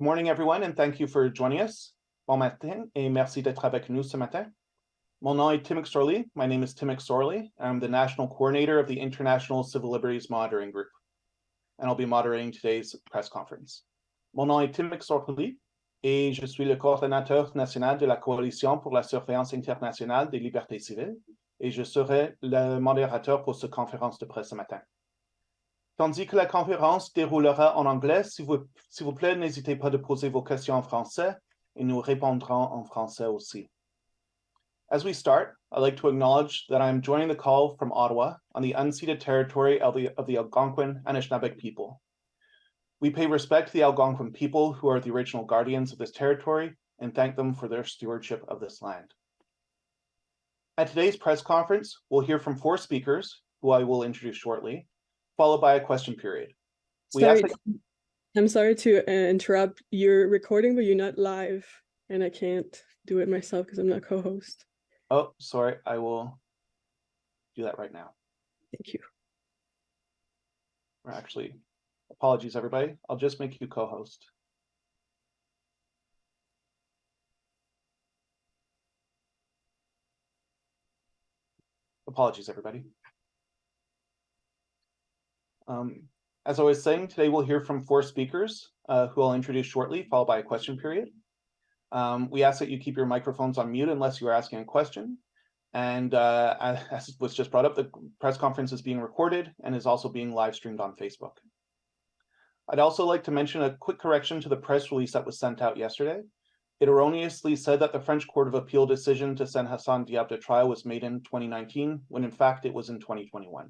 Good morning, everyone, and thank you for joining us. Bon matin, et merci d'être avec nous ce matin. Mon nom est Tim McSorley. My name is Tim McSorley. I'm the National Coordinator of the International Civil Liberties Monitoring Group, and I'll be moderating today's press conference. Mon nom est Tim McSorley, et je suis le coordinateur national de la Coalition pour la surveillance internationale des libertés civiles, et je serai le modérateur pour cette conférence de presse ce matin. Tandis que la conférence déroulera en anglais, s'il vous plaît, n'hésitez pas de poser vos questions en français et nous répondrons en français aussi. As we start, I'd like to acknowledge that I am joining the call from Ottawa on the unceded territory of the Algonquin Anishinaabe people. We pay respect to the Algonquin people who are the original guardians of this territory and thank them for their stewardship of this land. At today's press conference, we'll hear from 4 speakers, who I will introduce shortly, followed by a question period. I'm sorry to interrupt. You're recording, but you're not live, and I can't do it myself because I'm not co-host. Oh, sorry. I will do that right now. Thank you. Or actually, apologies, everybody. I'll just make you co-host. Apologies, everybody. As I was saying, today we'll hear from 4 speakers who I'll introduce shortly, followed by a question period. We ask that you keep your microphones on mute unless you are asking a question. And as was just brought up, the press conference is being recorded and is also being live streamed on Facebook. I'd also like to mention a quick correction to the press release that was sent out yesterday. It erroneously said that the French Court of Appeal decision to send Hassan Diab to trial was made in 2019, when in fact it was in 2021.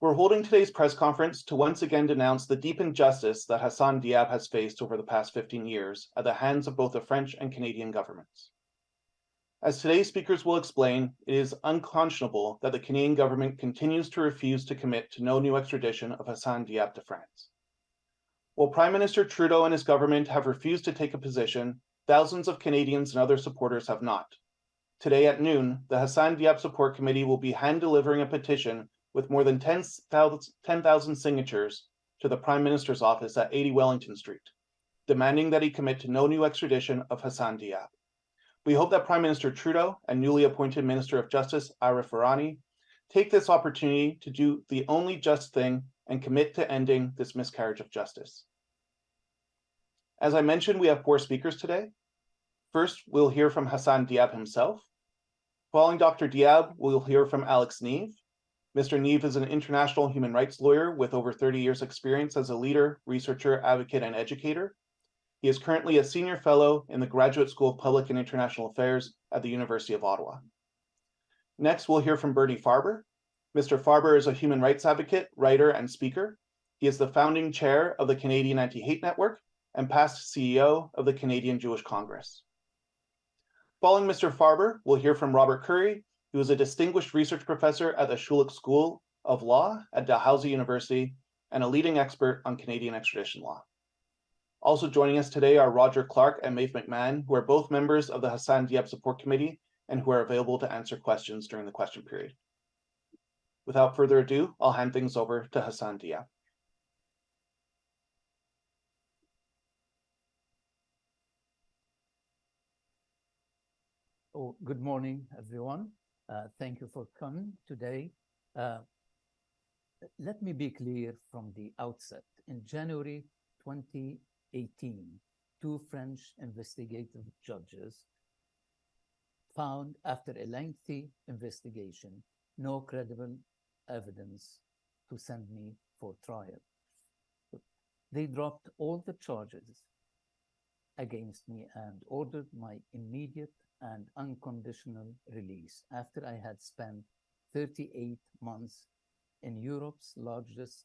We're holding today's press conference to once again denounce the deep injustice that Hassan Diab has faced over the past 15 years at the hands of both the French and Canadian governments. As today's speakers will explain, it is unconscionable that the Canadian government continues to refuse to commit to no new extradition of Hassan Diab to France. While Prime Minister Trudeau and his government have refused to take a position, thousands of Canadians and other supporters have not. Today at noon, the Hassan Diab Support Committee will be hand-delivering a petition with more than 10,000 signatures to the Prime Minister's office at 80 Wellington Street, demanding that he commit to no new extradition of Hassan Diab. We hope that Prime Minister Trudeau and newly appointed Minister of Justice, Arif Virani, take this opportunity to do the only just thing and commit to ending this miscarriage of justice. As I mentioned, we have 4 speakers today. First, we'll hear from Hassan Diab himself. Following Dr. Diab, we'll hear from Alex Neve. Mr. Neve is an international human rights lawyer with over 30 years experience as a leader, researcher, advocate, and educator. He is currently a senior fellow in the Graduate School of Public and International Affairs at the University of Ottawa. Next, we'll hear from Bernie Farber. Mr. Farber is a human rights advocate, writer, and speaker. He is the founding chair of the Canadian Anti-Hate Network and past CEO of the Canadian Jewish Congress. Following Mr. Farber, we'll hear from Robert Currie, who is a distinguished research professor at the Schulich School of Law at Dalhousie University and a leading expert on Canadian extradition law. Also joining us today are Roger Clark and Maeve McMahon, who are both members of the Hassan Diab Support Committee and who are available to answer questions during the question period. Without further ado, I'll hand things over to Hassan Diab. Oh, good morning, everyone. Thank you for coming today. Let me be clear from the outset. In January 2018, 2 French investigative judges found, after a lengthy investigation, no credible evidence to send me for trial. They dropped all the charges against me and ordered my immediate and unconditional release after I had spent 38 months in Europe's largest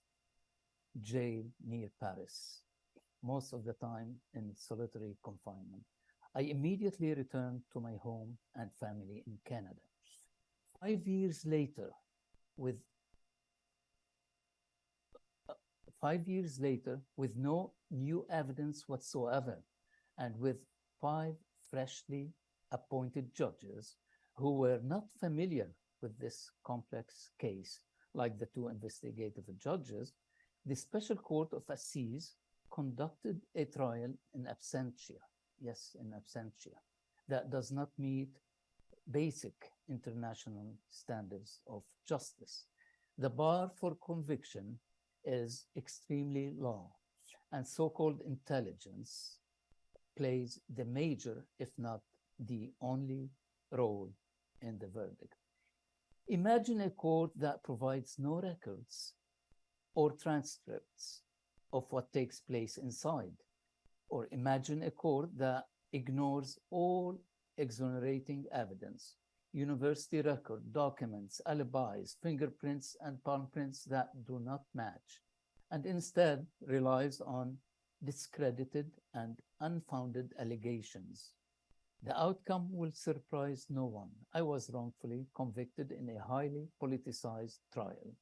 jail near Paris, most of the time in solitary confinement. I immediately returned to my home and family in Canada. 5 years later, with 5 years later, with no new evidence whatsoever, and with 5 freshly appointed judges who were not familiar with this complex case, like the 2 investigative judges, the Special Court of Assize conducted a trial in absentia, yes, in absentia, that does not meet basic international standards of justice. The bar for conviction is extremely low, and so-called intelligence plays the major, if not the only, role in the verdict. Imagine a court that provides no records or transcripts of what takes place inside, or imagine a court that ignores all exonerating evidence, university record, documents, alibis, fingerprints, and palm prints that do not match, and instead relies on discredited and unfounded allegations. The outcome will surprise no one. I was wrongfully convicted in a highly politicized trial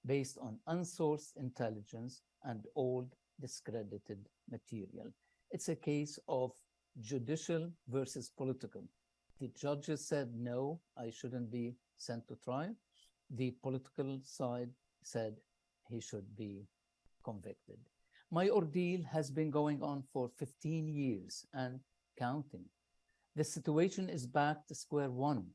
based on unsourced intelligence and old discredited material. It's a case of judicial versus political. The judges said, no, I shouldn't be sent to trial. The political side said he should be convicted. My ordeal has been going on for 15 years and counting. The situation is back to square one,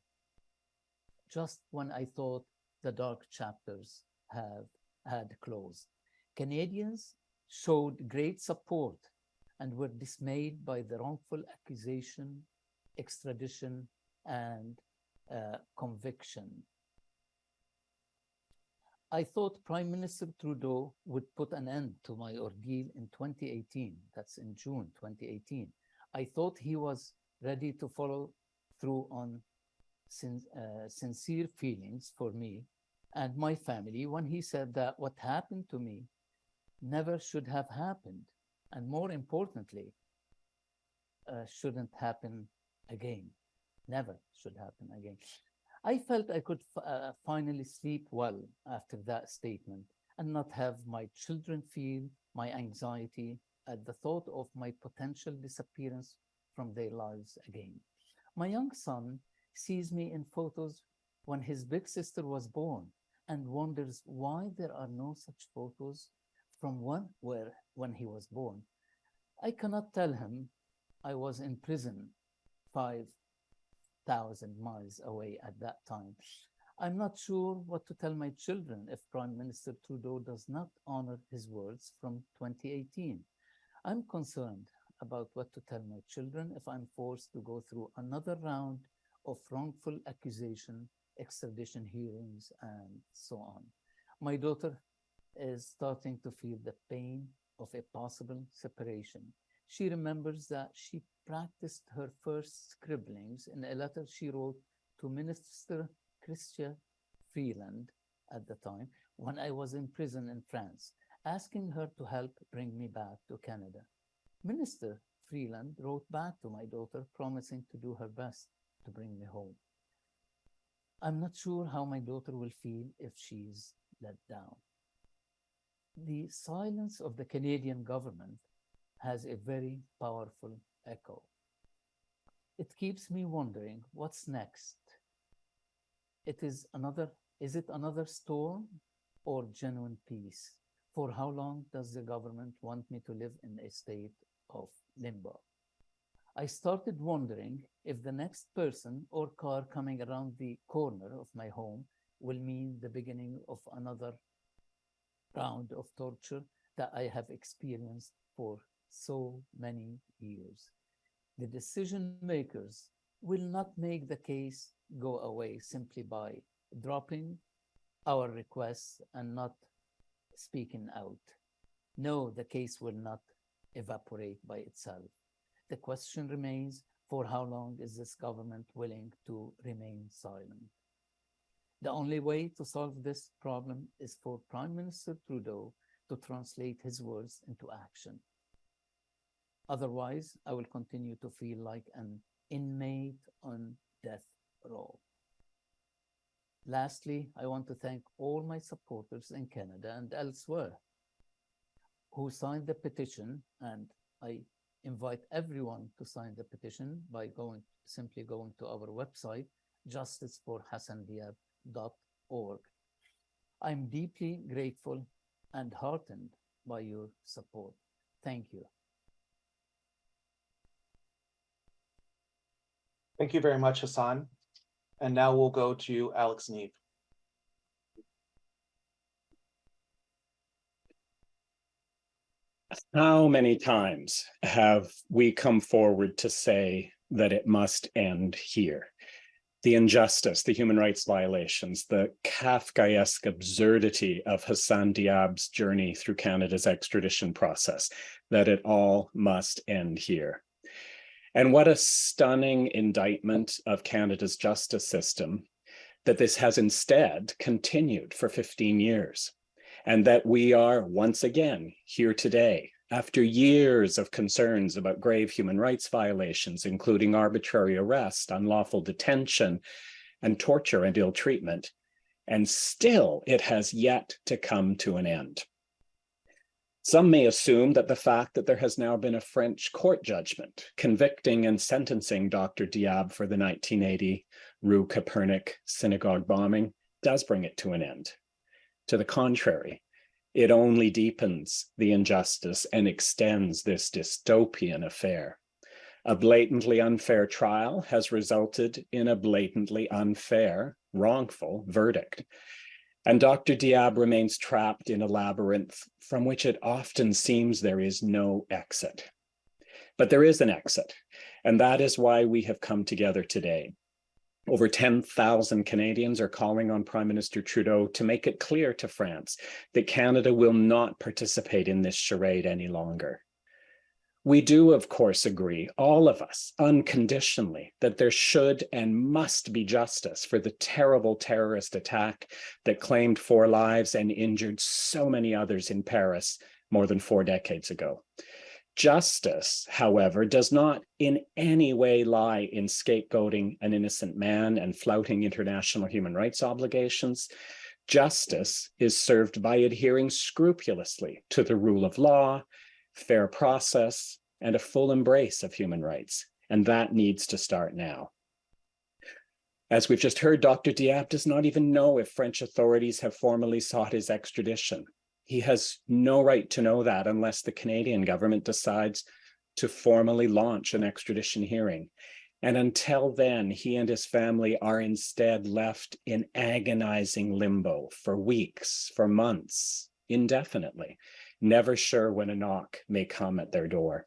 just when I thought the dark chapters had closed. Canadians showed great support and were dismayed by the wrongful accusation, extradition, and conviction. I thought Prime Minister Trudeau would put an end to my ordeal in 2018. That's in June 2018. I thought he was ready to follow through on sincere feelings for me and my family when he said that what happened to me never should have happened, and more importantly, shouldn't happen again. Never should happen again. I felt I could finally sleep well after that statement and not have my children feel my anxiety at the thought of my potential disappearance from their lives again. My young son sees me in photos when his big sister was born and wonders why there are no such photos from when he was born. I cannot tell him I was in prison 5,000 miles away at that time. I'm not sure what to tell my children if Prime Minister Trudeau does not honor his words from 2018. I'm concerned about what to tell my children if I'm forced to go through another round of wrongful accusation, extradition hearings, and so on. My daughter is starting to feel the pain of a possible separation. She remembers that she practiced her first scribblings in a letter she wrote to Minister Chrystia Freeland at the time when I was in prison in France, asking her to help bring me back to Canada. Minister Freeland wrote back to my daughter, promising to do her best to bring me home. I'm not sure how my daughter will feel if she's let down. The silence of the Canadian government has a very powerful echo. It keeps me wondering what's next. Is it another storm or genuine peace? For how long does the government want me to live in a state of limbo? I started wondering if the next person or car coming around the corner of my home will mean the beginning of another round of torture that I have experienced for so many years. The decision makers will not make the case go away simply by dropping our requests and not speaking out. No, the case will not evaporate by itself. The question remains, for how long is this government willing to remain silent? The only way to solve this problem is for Prime Minister Trudeau to translate his words into action. Otherwise, I will continue to feel like an inmate on death row. Lastly, I want to thank all my supporters in Canada and elsewhere who signed the petition, and I invite everyone to sign the petition by simply going to our website, justiceforhassandiab.org. I'm deeply grateful and heartened by your support. Thank you. Thank you very much, Hassan. And now we'll go to Alex Neve. How many times have we come forward to say that it must end here? The injustice, the human rights violations, the Kafkaesque absurdity of Hassan Diab's journey through Canada's extradition process, that it all must end here. And what a stunning indictment of Canada's justice system that this has instead continued for 15 years. And that we are once again here today, after years of concerns about grave human rights violations, including arbitrary arrest, unlawful detention, and torture and ill treatment, and still it has yet to come to an end. Some may assume that the fact that there has now been a French court judgment convicting and sentencing Dr. Diab for the 1980 Rue Copernic synagogue bombing does bring it to an end. To the contrary, it only deepens the injustice and extends this dystopian affair. A blatantly unfair trial has resulted in a blatantly unfair, wrongful verdict. And Dr. Diab remains trapped in a labyrinth from which it often seems there is no exit. But there is an exit, and that is why we have come together today. Over 10,000 Canadians are calling on Prime Minister Trudeau to make it clear to France that Canada will not participate in this charade any longer. We do, of course, agree, all of us, unconditionally, that there should and must be justice for the terrible terrorist attack that claimed 4 lives and injured so many others in Paris more than 4 decades ago. Justice, however, does not in any way lie in scapegoating an innocent man and flouting international human rights obligations. Justice is served by adhering scrupulously to the rule of law, fair process, and a full embrace of human rights. And that needs to start now. As we've just heard, Dr. Diab does not even know if French authorities have formally sought his extradition. He has no right to know that unless the Canadian government decides to formally launch an extradition hearing. And until then, he and his family are instead left in agonizing limbo for weeks, for months, indefinitely, never sure when a knock may come at their door.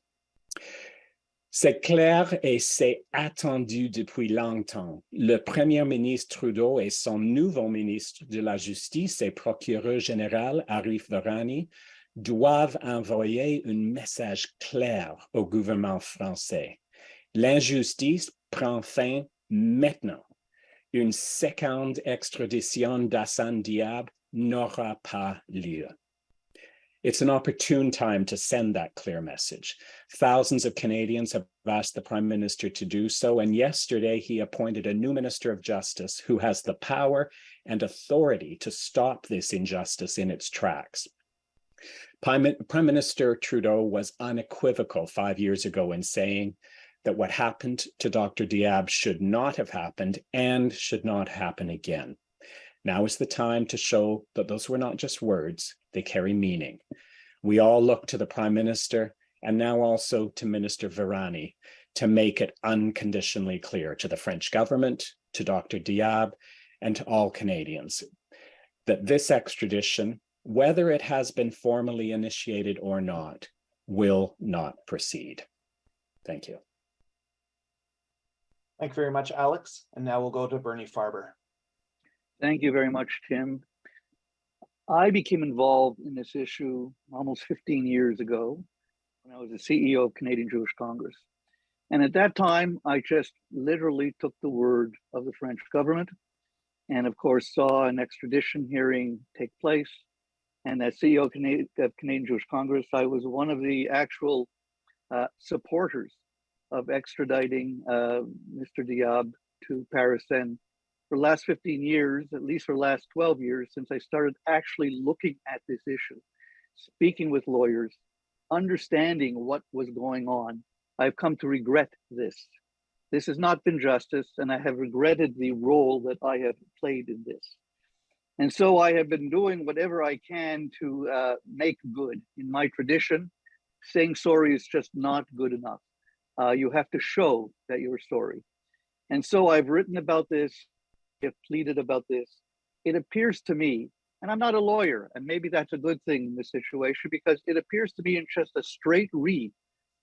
C'est clair et c'est attendu depuis longtemps. Le Premier ministre Trudeau et son nouveau ministre de la Justice et procureur général Arif Virani doivent envoyer un message clair au gouvernement français. L'injustice prend fin maintenant. Une seconde extradition d'Hassan Diab n'aura pas lieu. It's an opportune time to send that clear message. Thousands of Canadians have asked the Prime Minister to do so, and yesterday he appointed a new Minister of Justice who has the power and authority to stop this injustice in its tracks. Prime Minister Trudeau was unequivocal 5 years ago in saying that what happened to Dr. Diab should not have happened and should not happen again. Now is the time to show that those were not just words, they carry meaning. We all look to the Prime Minister and now also to Minister Virani to make it unconditionally clear to the French government, to Dr. Diab, and to all Canadians that this extradition, whether it has been formally initiated or not, will not proceed. Thank you. Thank you very much, Alex. And now we'll go to Bernie Farber. Thank you very much, Tim. I became involved in this issue almost 15 years ago when I was the CEO of Canadian Jewish Congress. And at that time, I just literally took the word of the French government and of course saw an extradition hearing take place. And as CEO of Canadian Jewish Congress, I was one of the actual supporters of extraditing Mr. Diab to Paris. And for the last 15 years, at least for the last 12 years, since I started actually looking at this issue, speaking with lawyers, understanding what was going on, I've come to regret this. This has not been justice, and I have regretted the role that I have played in this. And so I have been doing whatever I can to make good. In my tradition, saying sorry is just not good enough. You have to show that you're sorry. And so I've written about this, I've pleaded about this. It appears to me, and I'm not a lawyer, and maybe that's a good thing in this situation, because it appears to me in just a straight read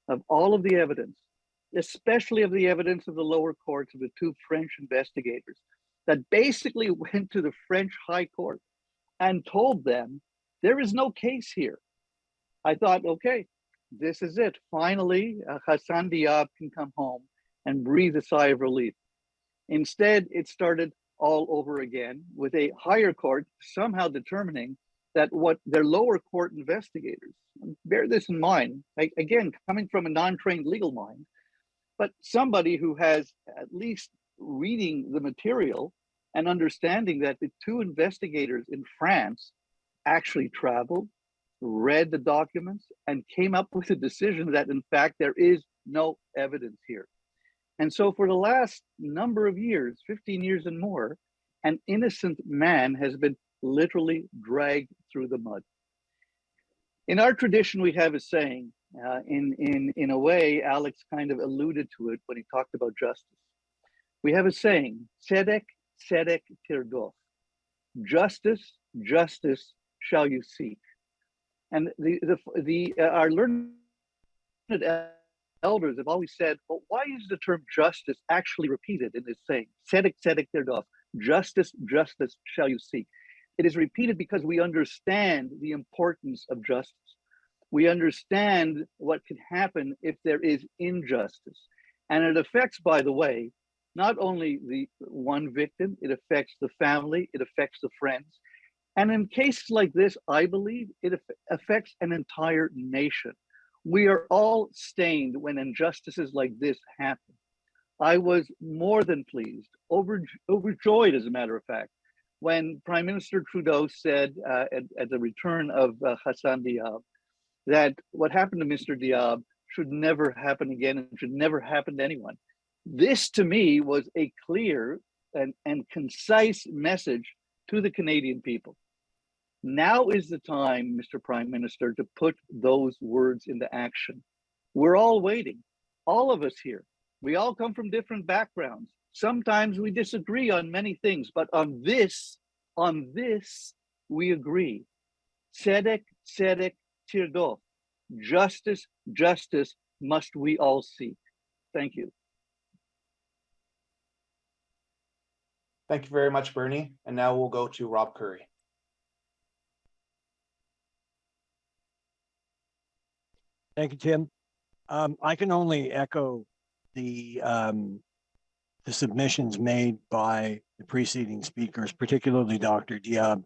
of all of the evidence, especially of the evidence of the lower courts of the two French investigators that basically went to the French High Court and told them there is no case here. I thought, okay, this is it. Finally, Hassan Diab can come home and breathe a sigh of relief. Instead, it started all over again with a higher court somehow determining that what their lower court investigators, bear this in mind, again, coming from a non-trained legal mind, but somebody who has at least reading the material and understanding that the two investigators in France actually traveled, read the documents, and came up with a decision that in fact there is no evidence here. And so for the last number of years, 15 years and more, an innocent man has been literally dragged through the mud. In our tradition, we have a saying, in a way, Alex kind of alluded to it when he talked about justice. We have a saying, tzedek, tzedek tirdof. Justice, justice shall you seek. And our learned elders have always said, well, why is the term justice actually repeated in this saying? Tzedek, tzedek tirdof. Justice, justice shall you seek. It is repeated because we understand the importance of justice. We understand what can happen if there is injustice. And it affects, by the way, not only the one victim, it affects the family, it affects the friends. And in cases like this, I believe it affects an entire nation. We are all stained when injustices like this happen. I was more than pleased, overjoyed, as a matter of fact, when Prime Minister Trudeau said at the return of Hassan Diab that what happened to Mr. Diab should never happen again and should never happen to anyone. This, to me, was a clear and concise message to the Canadian people. Now is the time, Mr. Prime Minister, to put those words into action. We're all waiting, all of us here. We all come from different backgrounds. Sometimes we disagree on many things, but on this, we agree. Tzedek, tzedek, tirdof. Justice, justice must we all seek. Thank you. Thank you very much, Bernie. And now we'll go to Rob Currie. Thank you, Tim. I can only echo the submissions made by the preceding speakers, particularly Dr. Diab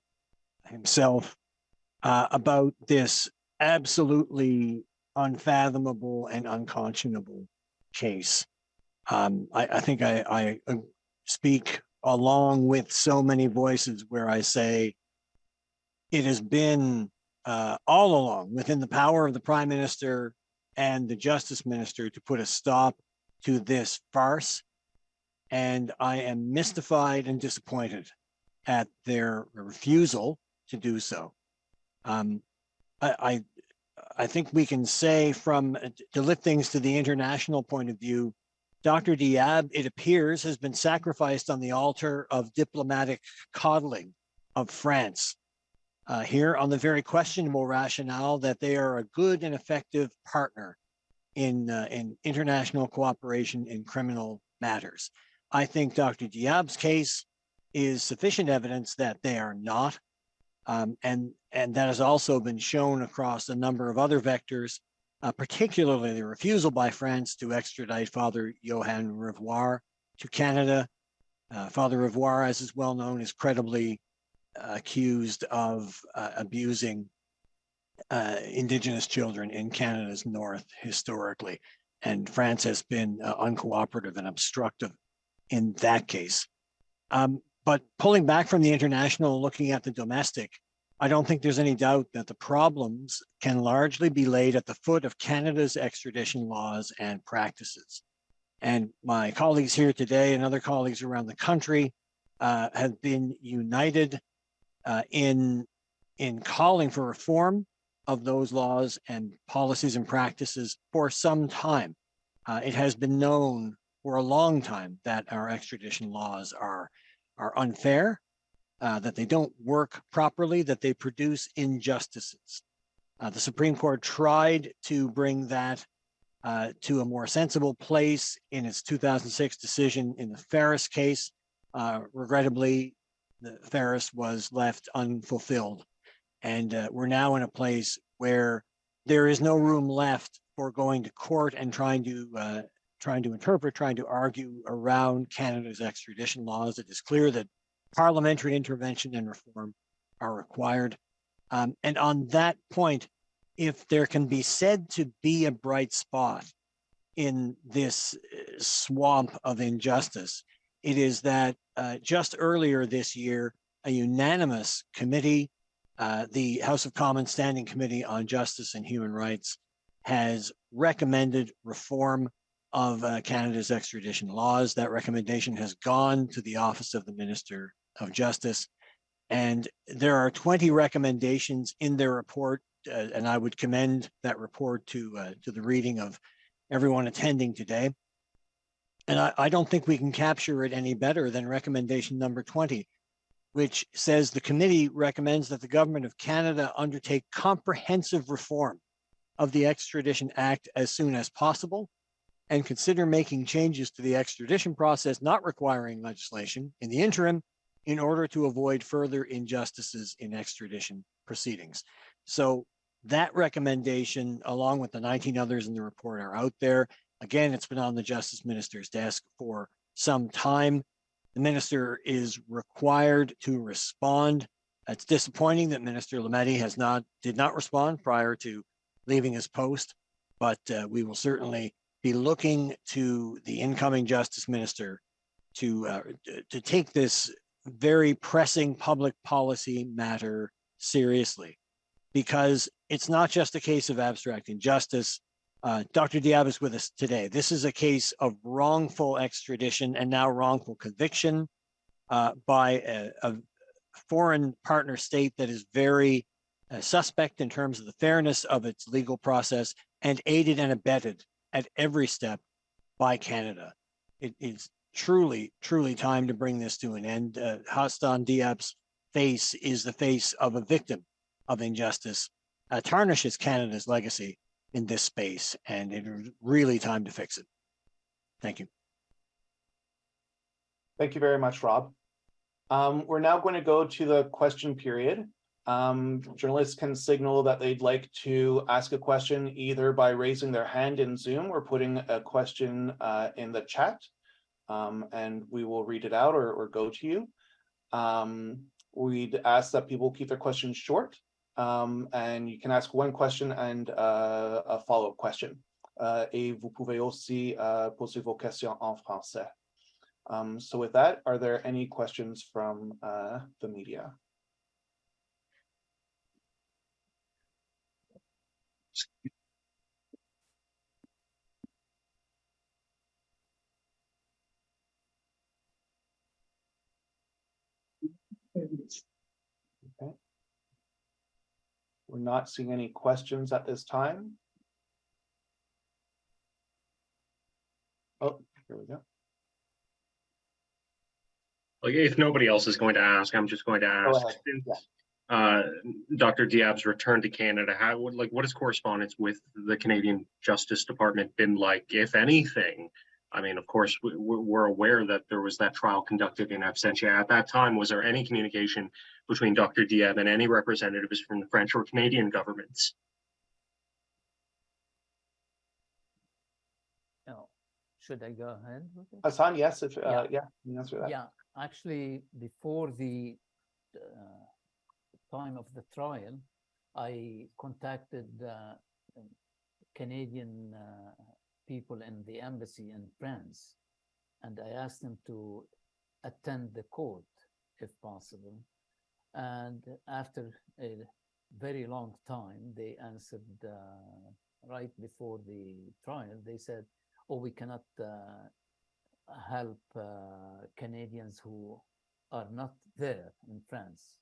himself, about this absolutely unfathomable and unconscionable case. I think I speak along with so many voices where I say it has been all along within the power of the Prime Minister and the Justice Minister to put a stop to this farce. And I am mystified and disappointed at their refusal to do so. I think we can say to lift things to the international point of view, Dr. Diab, it appears, has been sacrificed on the altar of diplomatic coddling of France. Here on the very questionable rationale that they are a good and effective partner in international cooperation in criminal matters. I think Dr. Diab's case is sufficient evidence that they are not, and that has also been shown across a number of other vectors, particularly the refusal by France to extradite Father Johann Revoir to Canada. Father Revoir, as is well known, is credibly accused of abusing Indigenous children in Canada's north historically. And France has been uncooperative and obstructive in that case. But pulling back from the international, looking at the domestic, I don't think there's any doubt that the problems can largely be laid at the foot of Canada's extradition laws and practices. And my colleagues here today and other colleagues around the country have been united in calling for reform of those laws and policies and practices for some time. It has been known for a long time that our extradition laws are unfair, that they don't work properly, that they produce injustices. The Supreme Court tried to bring that to a more sensible place in its 2006 decision in the Ferris case. Regrettably, the Ferris was left unfulfilled. And we're now in a place where there is no room left for going to court and trying to interpret, trying to argue around Canada's extradition laws. It is clear that parliamentary intervention and reform are required. And on that point, if there can be said to be a bright spot in this swamp of injustice, it is that just earlier this year, a unanimous committee, the House of Commons Standing Committee on Justice and Human Rights, has recommended reform of Canada's extradition laws. That recommendation has gone to the Office of the Minister of Justice. And there are 20 recommendations in their report, and I would commend that report to the reading of everyone attending today. And I don't think we can capture it any better than recommendation number 20, which says the committee recommends that the Government of Canada undertake comprehensive reform of the Extradition Act as soon as possible and consider making changes to the extradition process not requiring legislation in the interim in order to avoid further injustices in extradition proceedings. So that recommendation, along with the 19 others in the report, are out there. Again, it's been on the Justice Minister's desk for some time. The Minister is required to respond. It's disappointing that Minister Lametti did not respond prior to leaving his post, but we will certainly be looking to the incoming Justice Minister to take this very pressing public policy matter seriously, because it's not just a case of abstract injustice. Dr. Diab is with us today. This is a case of wrongful extradition and now wrongful conviction by a foreign partner state that is very suspect in terms of the fairness of its legal process and aided and abetted at every step by Canada. It is truly, truly time to bring this to an end. Hassan Diab's face is the face of a victim of injustice, tarnishes Canada's legacy in this space, and it is really time to fix it. Thank you. Thank you very much, Rob. We're now going to go to the question period. Journalists can signal that they'd like to ask a question either by raising their hand in Zoom or putting a question in the chat, and we will read it out or go to you. We'd ask that people keep their questions short, and you can ask one question and a follow-up question. Et vous pouvez aussi poser vos questions en français. So with that, are there any questions from the media? Okay. We're not seeing any questions at this time. Oh, here we go. Like, if nobody else is going to ask, I'm just going to ask. Since, Dr. Diab's return to Canada, what has correspondence with the Canadian Justice Department been like, if anything? I mean, of course, we're aware that there was that trial conducted in absentia. At that time, was there any communication between Dr. Diab and any representatives from the French or Canadian governments? No. Should I go ahead with it? Hassan, yes, if yeah, you can answer that. Yeah, actually, before the time of the trial, I contacted Canadian people in the embassy in France, and I asked them to attend the court if possible. And after a very long time, they answered right before the trial. They said, "Oh, we cannot help Canadians who are not there in France."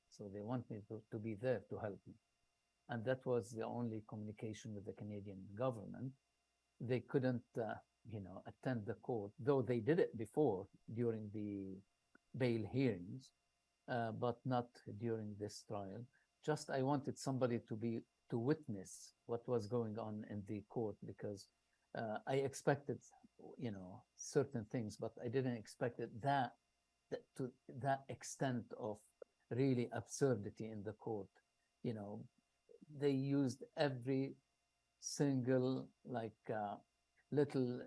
So they want me to be there to help them. and that was the only communication with the Canadian government. They couldn't, attend the court, though they did it before during the bail hearings, but not during this trial. Just I wanted somebody to witness what was going on in the court, because I expected, certain things, but I didn't expect it to that extent of really absurdity in the court. They used every single little,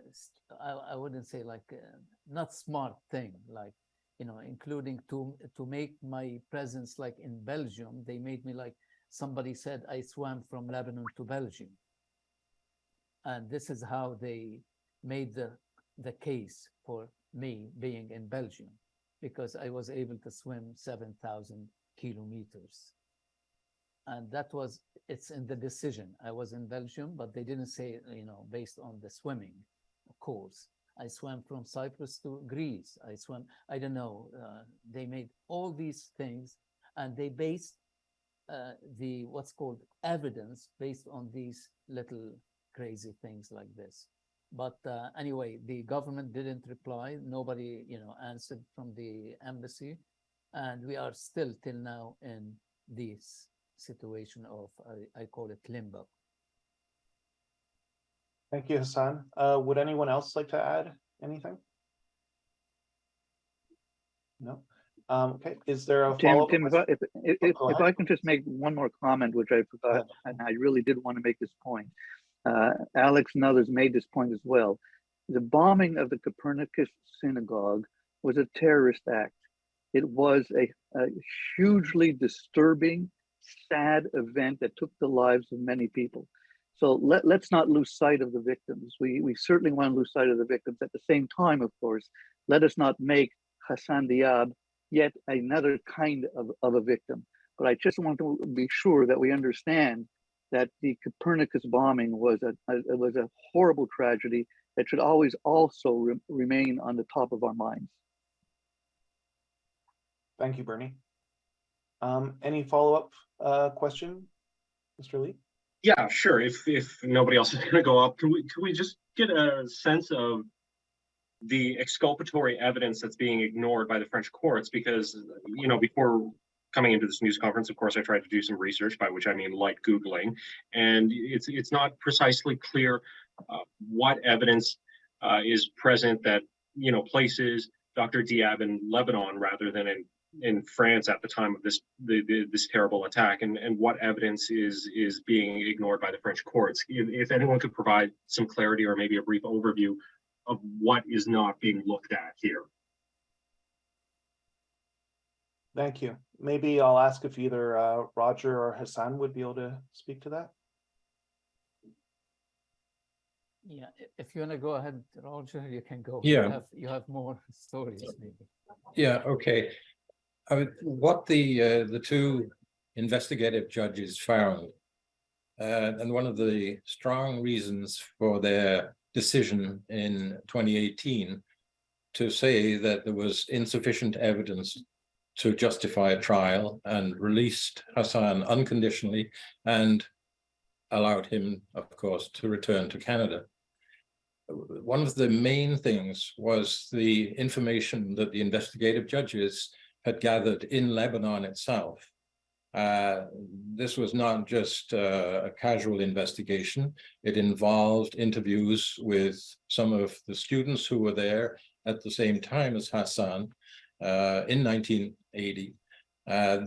I wouldn't say not smart thing, including to make my presence in Belgium. They made me somebody said I swam from Lebanon to Belgium. And this is how they made the case for me being in Belgium, because I was able to swim 7,000 kilometers. And it's in the decision. I was in Belgium, but they didn't say, based on the swimming course. I swam from Cyprus to Greece. I don't know. They made all these things, and they based what's called evidence based on these little crazy things like this. But anyway, the government didn't reply. Nobody, answered from the embassy. And we are still till now in this situation of, I call it limbo. Thank you, Hassan. Would anyone else like to add anything? No? Okay, is there a follow-up? Tim, if I can just make one more comment, which I forgot, and I really did want to make this point. Alex and others made this point as well. The bombing of the Copernicus synagogue was a terrorist act. It was a hugely disturbing, sad event that took the lives of many people. So let's not lose sight of the victims. We certainly want to lose sight of the victims. At the same time, of course, let us not make Hassan Diab yet another kind of a victim. But I just want to be sure that we understand that the Copernicus bombing was a horrible tragedy that should always also remain on the top of our minds. Thank you, Bernie. Any follow-up question, Mr. Lee? Yeah, sure. If nobody else is going to go up, can we just get a sense of the exculpatory evidence that's being ignored by the French courts? Because before coming into this news conference, of course, I tried to do some research, by which I mean light Googling, and it's not precisely clear what evidence is present that places Dr. Diab in Lebanon rather than in France at the time of this terrible attack, and what evidence is being ignored by the French courts. If anyone could provide some clarity or maybe a brief overview of what is not being looked at here. Thank you. Maybe I'll ask if either Roger or Hassan would be able to speak to that. Yeah, if you want to go ahead, Roger, you can go. Yeah. You have more stories, maybe. Yeah, okay. What the two investigative judges found, and one of the strong reasons for their decision in 2018 to say that there was insufficient evidence to justify a trial, and released Hassan unconditionally and allowed him, of course, to return to Canada. One of the main things was the information that the investigative judges had gathered in Lebanon itself. This was not just a casual investigation. It involved interviews with some of the students who were there at the same time as Hassan in 1980.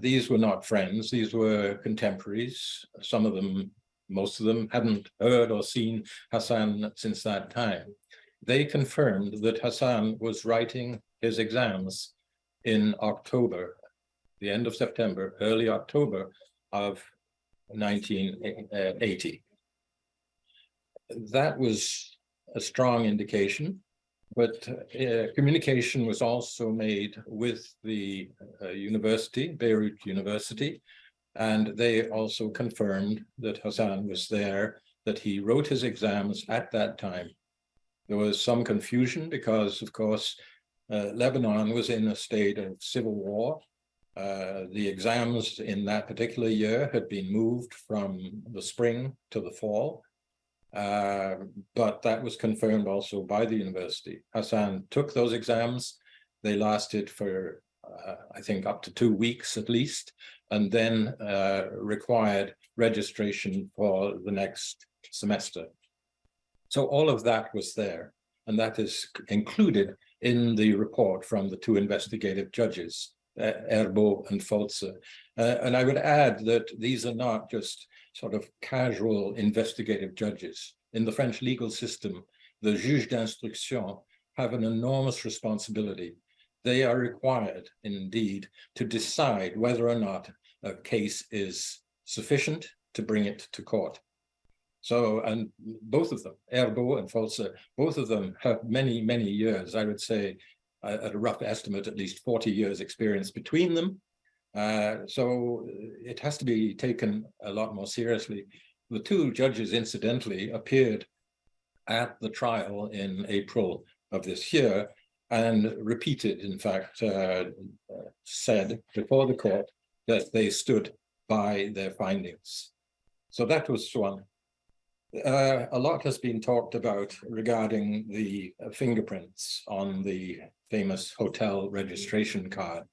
These were not friends, these were contemporaries. Some of them, most of them, hadn't heard or seen Hassan since that time. They confirmed that Hassan was writing his exams in October, the end of September, early October of 1980. That was a strong indication, but communication was also made with the university, Beirut University, and they also confirmed that Hassan was there, that he wrote his exams at that time. There was some confusion because, of course, Lebanon was in a state of civil war, The exams in that particular year had been moved from the spring to the fall, but that was confirmed also by the university. Hassan took those exams. They lasted for, I think, up to 2 weeks at least, and then required registration for the next semester. So all of that was there, and that is included in the report from the two investigative judges, Herbeau and Folze. And I would add that these are not just sort of casual investigative judges. In the French legal system, the juge d'instruction have an enormous responsibility. They are required, indeed, to decide whether or not a case is sufficient to bring it to court. So, and both of them, Herbeau and Folze, both of them have many, many years, I would say, at a rough estimate, at least 40 years experience between them. So it has to be taken a lot more seriously. The two judges, incidentally, appeared at the trial in April of this year and repeated, in fact, said before the court that they stood by their findings. So that was one. A lot has been talked about regarding the fingerprints on the famous hotel registration card.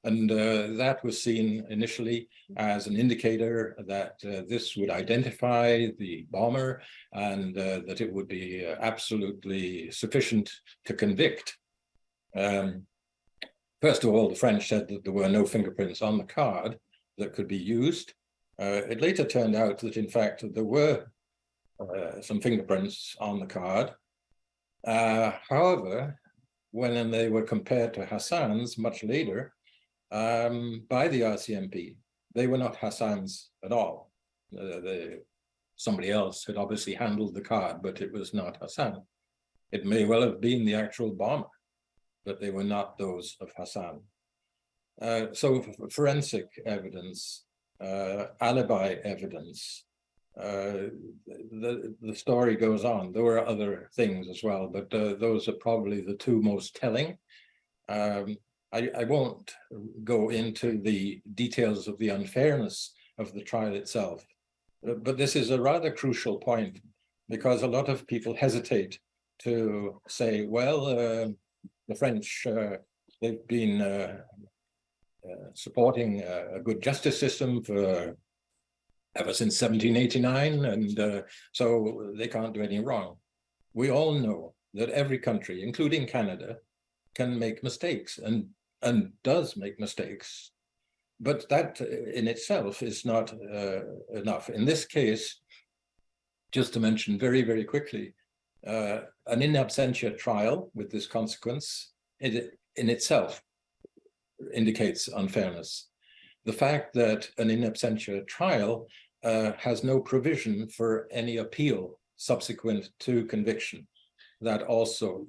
And that was seen initially as an indicator that this would identify the bomber and that it would be absolutely sufficient to convict. First of all, the French said that there were no fingerprints on the card that could be used. It later turned out that, in fact, there were some fingerprints on the card. However, when they were compared to Hassan's much later by the RCMP, they were not Hassan's at all. Somebody else had obviously handled the card, but it was not Hassan. It may well have been the actual bomber, but they were not those of Hassan. So forensic evidence, alibi evidence, the story goes on. There were other things as well, but those are probably the two most telling. I won't go into the details of the unfairness of the trial itself, but this is a rather crucial point because a lot of people hesitate to say, well, the French, they've been supporting a good justice system for ever since 1789, and so they can't do anything wrong. We all know that every country, including Canada, can make mistakes and does make mistakes, but that in itself is not enough. In this case, just to mention very, very quickly, an in absentia trial with this consequence, in itself indicates unfairness. The fact that an in absentia trial has no provision for any appeal subsequent to conviction, that also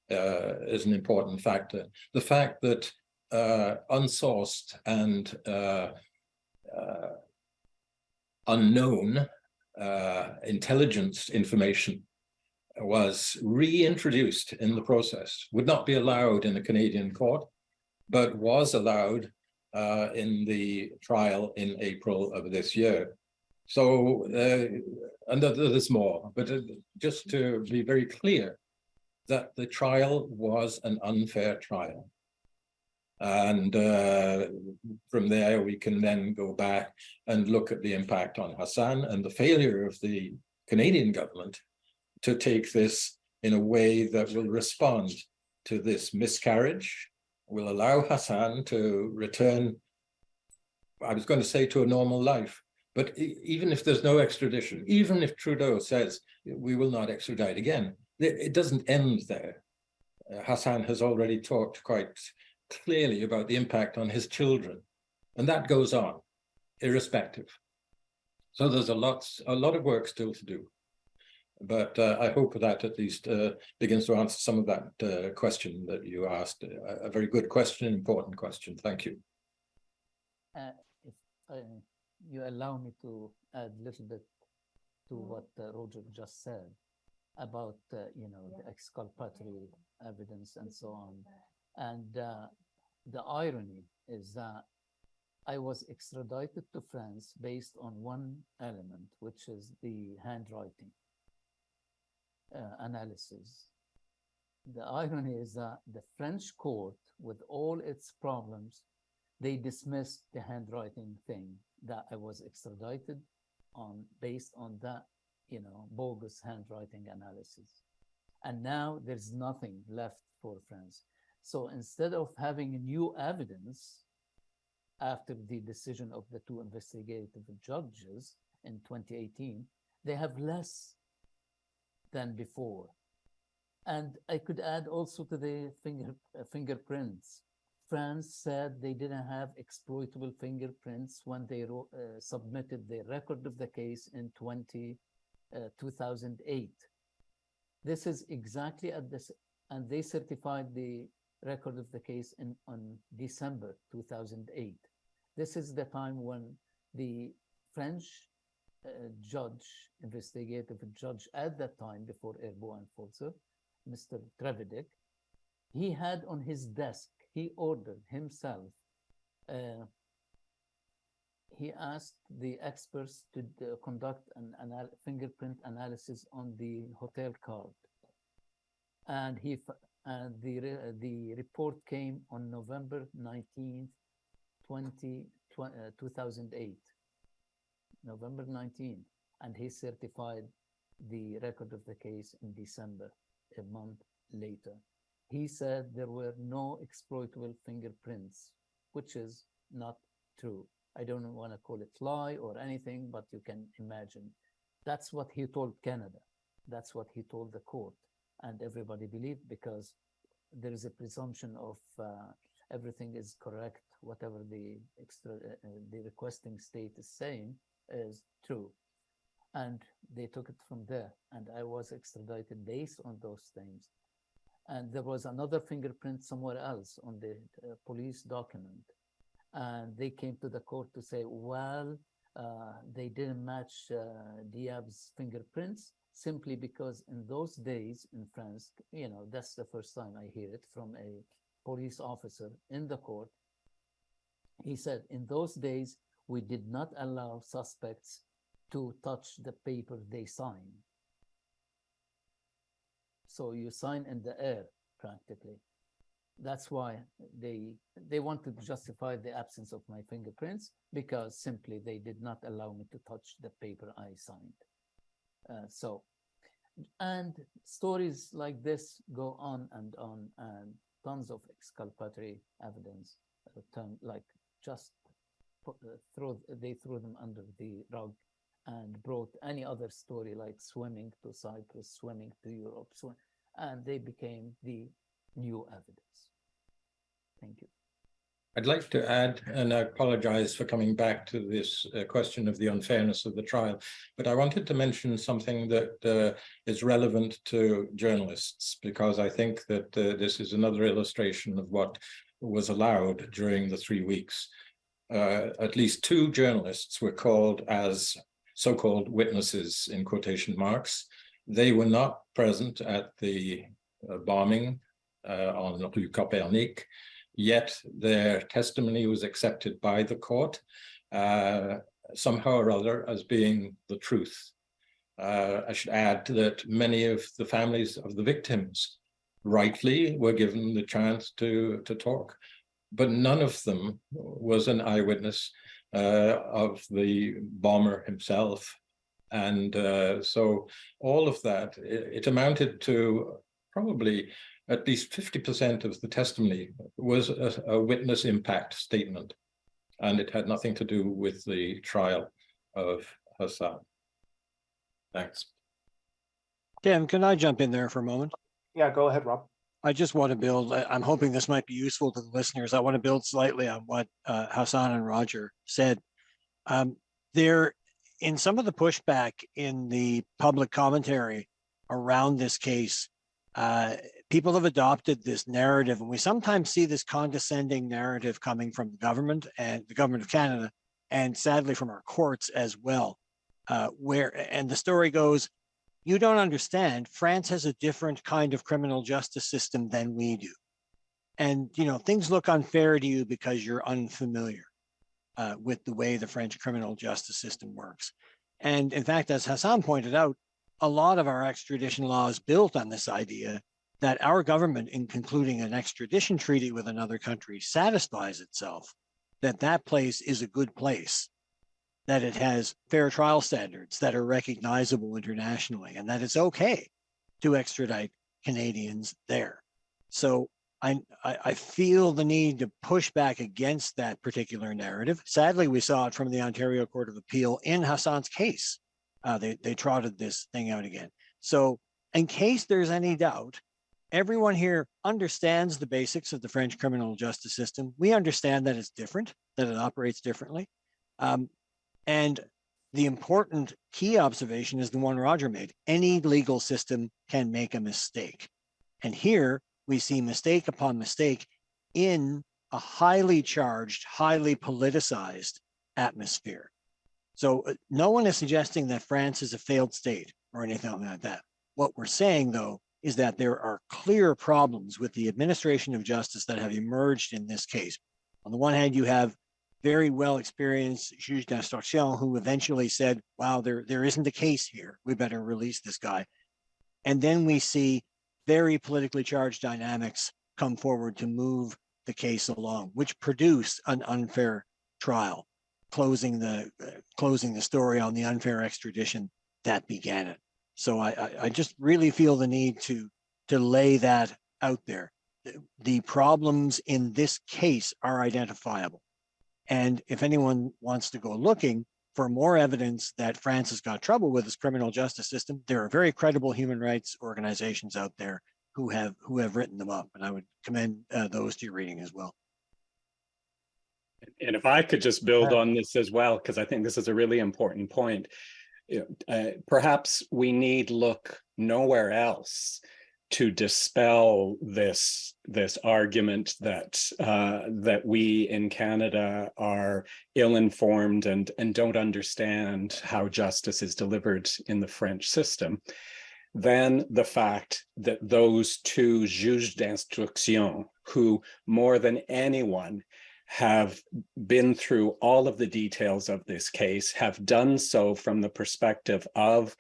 is an important factor. The fact that unsourced and unknown intelligence information was reintroduced in the process, would not be allowed in a Canadian court, but was allowed in the trial in April of this year. So, and there's more, but just to be very clear, that the trial was an unfair trial. And from there, we can then go back and look at the impact on Hassan and the failure of the Canadian government to take this in a way that will respond to this miscarriage, will allow Hassan to return, I was going to say, to a normal life. But even if there's no extradition, even if Trudeau says we will not extradite again, it doesn't end there. Hassan has already talked quite clearly about the impact on his children, and that goes on, irrespective. So there's a lot of work still to do. But I hope that at least begins to answer some of that question that you asked. A very good question, important question. Thank you. If you allow me to add a little bit to what Roger just said about, the exculpatory evidence and so on. And the irony is that I was extradited to France based on one element, which is the handwriting analysis. The irony is that the French court, with all its problems, they dismissed the handwriting thing that I was extradited on based on that, bogus handwriting analysis. And now there's nothing left for France. So instead of having new evidence after the decision of the two investigative judges in 2018, they have less than before. And I could add also to the fingerprints. France said they didn't have exploitable fingerprints when they submitted the record of the case in 2008. This is exactly at this, and they certified the record of the case on December 2008. This is the time when the French investigative judge at that time, before Herbeau and Fulzer, Mr. Trevidick, he had on his desk, he ordered himself, he asked the experts to conduct an fingerprint analysis on the hotel card. And the report came on November 19th, 2008. November 19th, and he certified the record of the case in December, a month later. He said there were no exploitable fingerprints, which is not true. I don't want to call it lie or anything, but you can imagine. That's what he told Canada. That's what he told the court. And everybody believed, because there is a presumption of everything is correct, whatever the requesting state is saying is true. And they took it from there. And I was extradited based on those things. And there was another fingerprint somewhere else on the police document. And they came to the court to say, well, they didn't match Diab's fingerprints, simply because in those days in France, that's the first time I hear it from a police officer in the court. He said, in those days, we did not allow suspects to touch the paper they sign. So you sign in the air, practically. That's why they wanted to justify the absence of my fingerprints, because simply they did not allow me to touch the paper I signed. And stories like this go on, and tons of exculpatory evidence, they threw them under the rug and brought any other story like swimming to Cyprus, swimming to Europe, and they became the new evidence. Thank you. I'd like to add, and I apologize for coming back to this question of the unfairness of the trial, but I wanted to mention something that is relevant to journalists, because I think that this is another illustration of what was allowed during the 3 weeks. At least 2 journalists were called as so-called witnesses, in quotation marks. They were not present at the bombing on Rue Copernic, yet their testimony was accepted by the court somehow or other as being the truth. I should add that many of the families of the victims rightly were given the chance to talk, but none of them was an eyewitness of the bomber himself. And so all of that, it amounted to probably at least 50% of the testimony was a witness impact statement, and it had nothing to do with the trial of Hassan. Thanks. Tim, can I jump in there for a moment? Yeah, go ahead, Rob. I just want to build, I'm hoping this might be useful to the listeners. I want to build slightly on what Hassan and Roger said. There, in some of the pushback in the public commentary around this case, people have adopted this narrative, and we sometimes see this condescending narrative coming from the government and the government of Canada, and sadly from our courts as well, and the story goes, you don't understand, France has a different kind of criminal justice system than we do. And, you know, things look unfair to you because you're unfamiliar with the way the French criminal justice system works. And in fact, as Hassan pointed out, a lot of our extradition law is built on this idea that our government, in concluding an extradition treaty with another country, satisfies itself that that place is a good place, that it has fair trial standards that are recognizable internationally, and that it's okay to extradite Canadians there. So I feel the need to push back against that particular narrative. Sadly, we saw it from the Ontario Court of Appeal in Hassan's case. They trotted this thing out again. So in case there's any doubt, everyone here understands the basics of the French criminal justice system. We understand that it's different, that it operates differently. And the important key observation is the one Roger made. Any legal system can make a mistake. And here we see mistake upon mistake in a highly charged, highly politicized atmosphere. So no one is suggesting that France is a failed state or anything like that. What we're saying, though, is that there are clear problems with the administration of justice that have emerged in this case. On the one hand, you have very well-experienced juge d'instruction who eventually said, wow, there isn't a case here. We better release this guy. And then we see very politically charged dynamics come forward to move the case along, which produced an unfair trial, closing the story on the unfair extradition that began it. So I just really feel the need to lay that out there. The problems in this case are identifiable. And if anyone wants to go looking for more evidence that France has got trouble with its criminal justice system, there are very credible human rights organizations out there who have written them up. And I would commend those to your reading as well. And if I could just build on this as well, because I think this is a really important point. Perhaps we need look nowhere else to dispel this argument that we in Canada are ill-informed and don't understand how justice is delivered in the French system, than the fact that those two juges d'instruction, who more than anyone have been through all of the details of this case, have done so from the perspective of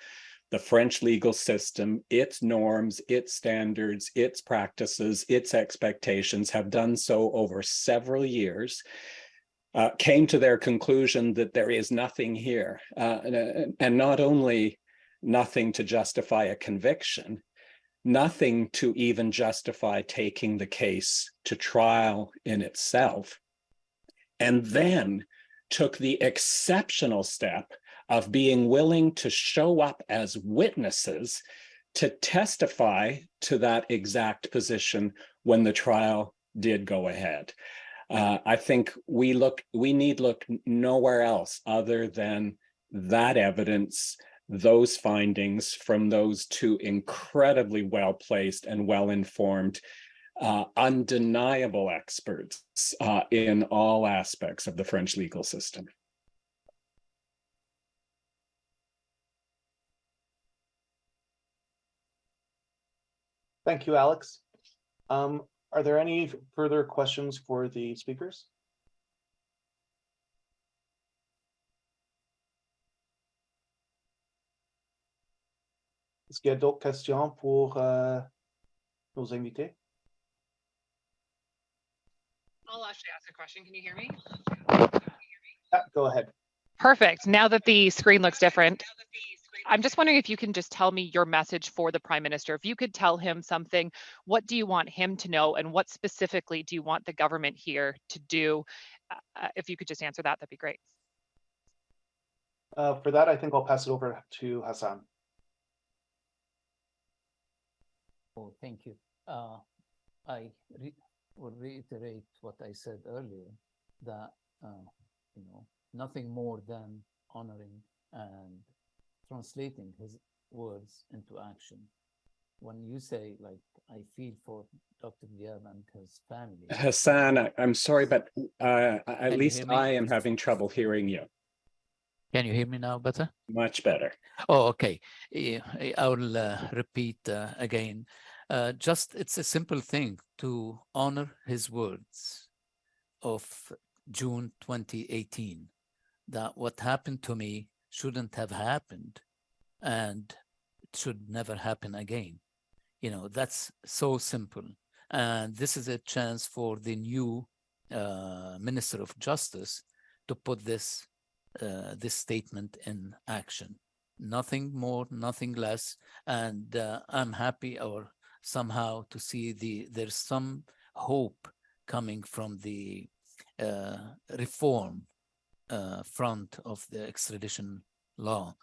the French legal system, its norms, its standards, its practices, its expectations, have done so over several years, came to their conclusion that there is nothing here, and not only nothing to justify a conviction, nothing to even justify taking the case to trial in itself, and then took the exceptional step of being willing to show up as witnesses to testify to that exact position when the trial did go ahead. I think we need look nowhere else other than that evidence, those findings from those two incredibly well-placed and well-informed, undeniable experts in all aspects of the French legal system. Thank you, Alex. Are there any further questions for the speakers? Est-ce qu'il y a d'autres questions pour nos invités? I'll actually ask a question. Can you hear me? Go ahead. Perfect. Now that the screen looks different, I'm just wondering if you can just tell me your message for the Prime Minister. If you could tell him something, what do you want him to know, and what specifically do you want the government here to do? If you could just answer that, that'd be great. For that, I think I'll pass it over to Hassan. Oh, thank you. I will reiterate what I said earlier, that nothing more than honoring and translating his words into action. When you say, like, I feel for Dr. Diab and his family. Hassan, I'm sorry, but at least I am having trouble hearing you. Can you hear me now better? Much better. Oh, okay. I will repeat again. It's a simple thing to honor his words of June 2018, that what happened to me shouldn't have happened and it should never happen again. You know, that's so simple. And this is a chance for the new Minister of Justice to put this statement in action. Nothing more, nothing less. And I'm happy or somehow to see there's some hope coming from the reform front of the extradition law.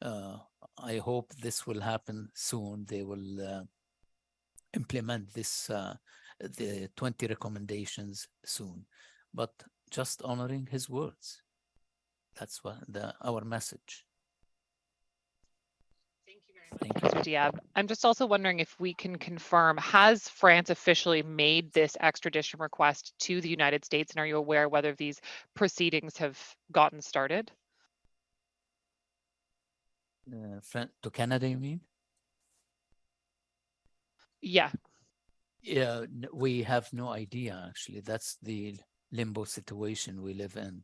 I hope this will happen soon. They will implement this, the 20 recommendations soon, but just honoring his words. That's what our message. Thank you very much, Mr. Diab. I'm just also wondering if we can confirm, has France officially made this extradition request to the United States, and are you aware whether these proceedings have gotten started? To Canada, you mean? Yeah. Yeah, we have no idea, actually. That's the limbo situation we live in.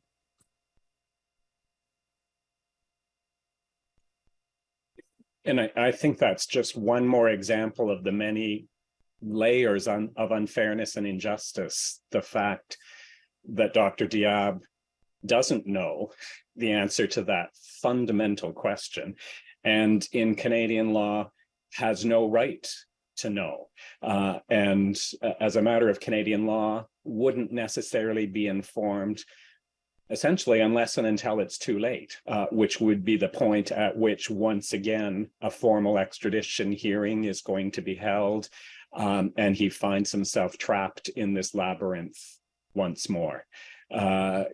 And I think that's just one more example of the many layers of unfairness and injustice. The fact that Dr. Diab doesn't know the answer to that fundamental question, and in Canadian law has no right to know. And as a matter of Canadian law, wouldn't necessarily be informed essentially unless and until it's too late, which would be the point at which, once again, a formal extradition hearing is going to be held, and he finds himself trapped in this labyrinth once more.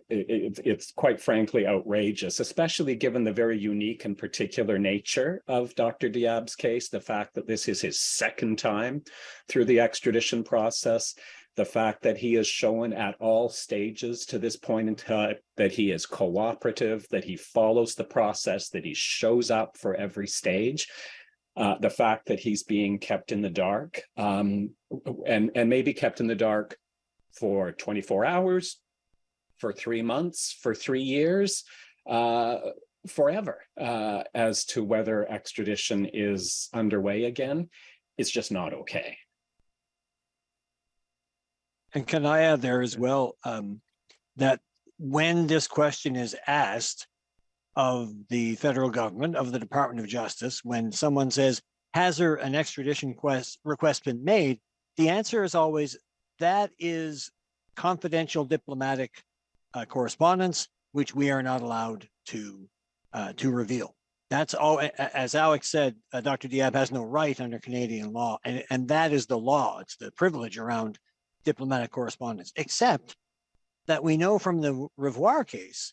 It's quite frankly outrageous, especially given the very unique and particular nature of Dr. Diab's case, the fact that this is his second time through the extradition process, the fact that he has shown at all stages to this point in time that he is cooperative, that he follows the process, that he shows up for every stage, the fact that he's being kept in the dark, and maybe kept in the dark for 24 hours, for 3 months, for 3 years, forever, as to whether extradition is underway again. It's just not okay. And can I add there as well, that when this question is asked of the federal government, of the Department of Justice, when someone says, has there an extradition request been made? The answer is always, that is confidential diplomatic correspondence, which we are not allowed to reveal. That's all. As Alex said, Dr. Diab has no right under Canadian law, and that is the law. It's the privilege around diplomatic correspondence, except that we know from the Revoir case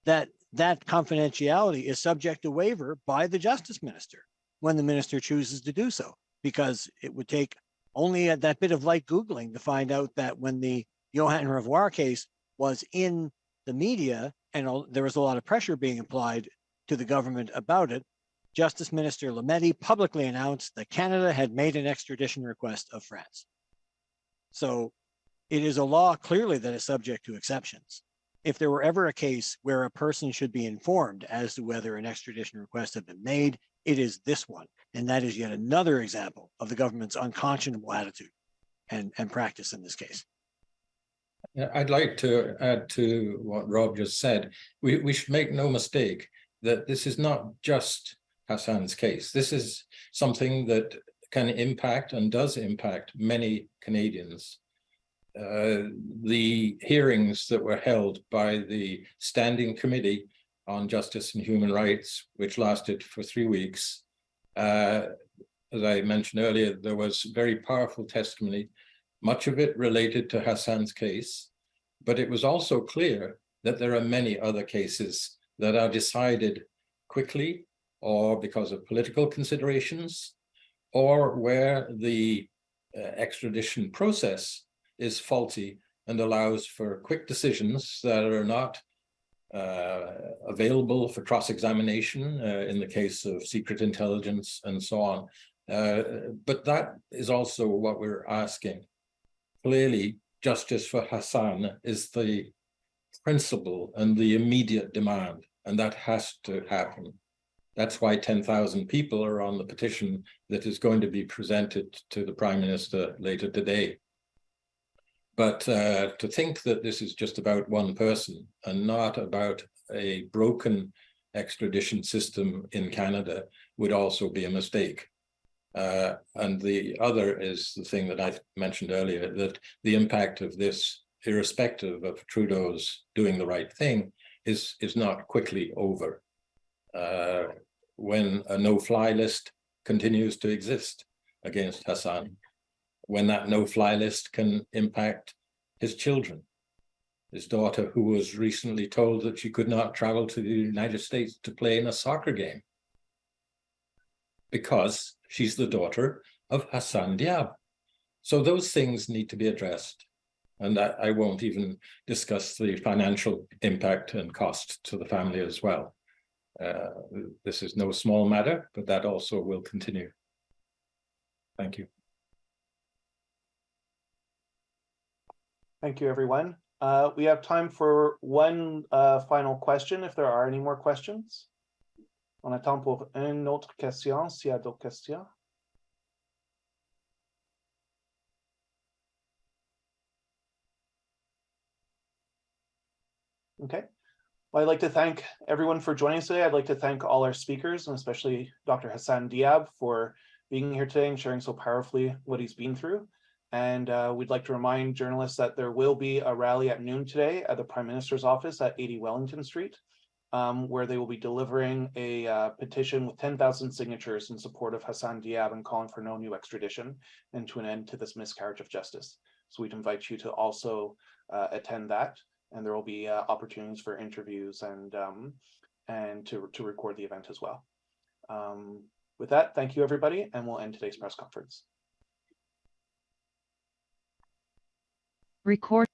that that confidentiality is subject to waiver by the justice minister when the minister chooses to do so, because it would take only that bit of light Googling to find out that when the Johann Revoir case was in the media and there was a lot of pressure being applied to the government about it, Justice Minister Lametti publicly announced that Canada had made an extradition request of France. So it is a law clearly that is subject to exceptions. If there were ever a case where a person should be informed as to whether an extradition request had been made, it is this one. And that is yet another example of the government's unconscionable attitude and practice in this case. I'd like to add to what Rob just said. We should make no mistake that this is not just Hassan's case. This is something that can impact and does impact many Canadians. The hearings that were held by the Standing Committee on Justice and Human Rights, which lasted for 3 weeks, as I mentioned earlier, there was very powerful testimony, much of it related to Hassan's case, but it was also clear that there are many other cases that are decided quickly or because of political considerations, or where the extradition process is faulty and allows for quick decisions that are not available for cross-examination in the case of secret intelligence and so on. But that is also what we're asking. Clearly, justice for Hassan is the principle and the immediate demand, and that has to happen. That's why 10,000 people are on the petition that is going to be presented to the Prime Minister later today. But to think that this is just about one person and not about a broken extradition system in Canada would also be a mistake. And the other is the thing that I mentioned earlier, that the impact of this, irrespective of Trudeau's doing the right thing, is not quickly over. When a no-fly list continues to exist against Hassan, when that no-fly list can impact his children, his daughter, who was recently told that she could not travel to the United States to play in a soccer game because she's the daughter of Hassan Diab. So those things need to be addressed. And I won't even discuss the financial impact and cost to the family as well. This is no small matter, but that also will continue. Thank you. Thank you, everyone. We have time for one final question, if there are any more questions. On attend pour une autre question, s'il y a d'autres questions. Okay. Well, I'd like to thank everyone for joining us today. I'd like to thank all our speakers, and especially Dr. Hassan Diab, for being here today and sharing so powerfully what he's been through. And we'd like to remind journalists that there will be a rally at noon today at the Prime Minister's office at 80 Wellington Street, where they will be delivering a petition with 10,000 signatures in support of Hassan Diab and calling for no new extradition and to an end to this miscarriage of justice. So we'd invite you to also attend that, and there will be opportunities for interviews and to record the event as well. With that, thank you, everybody, and we'll end today's press conference. Record.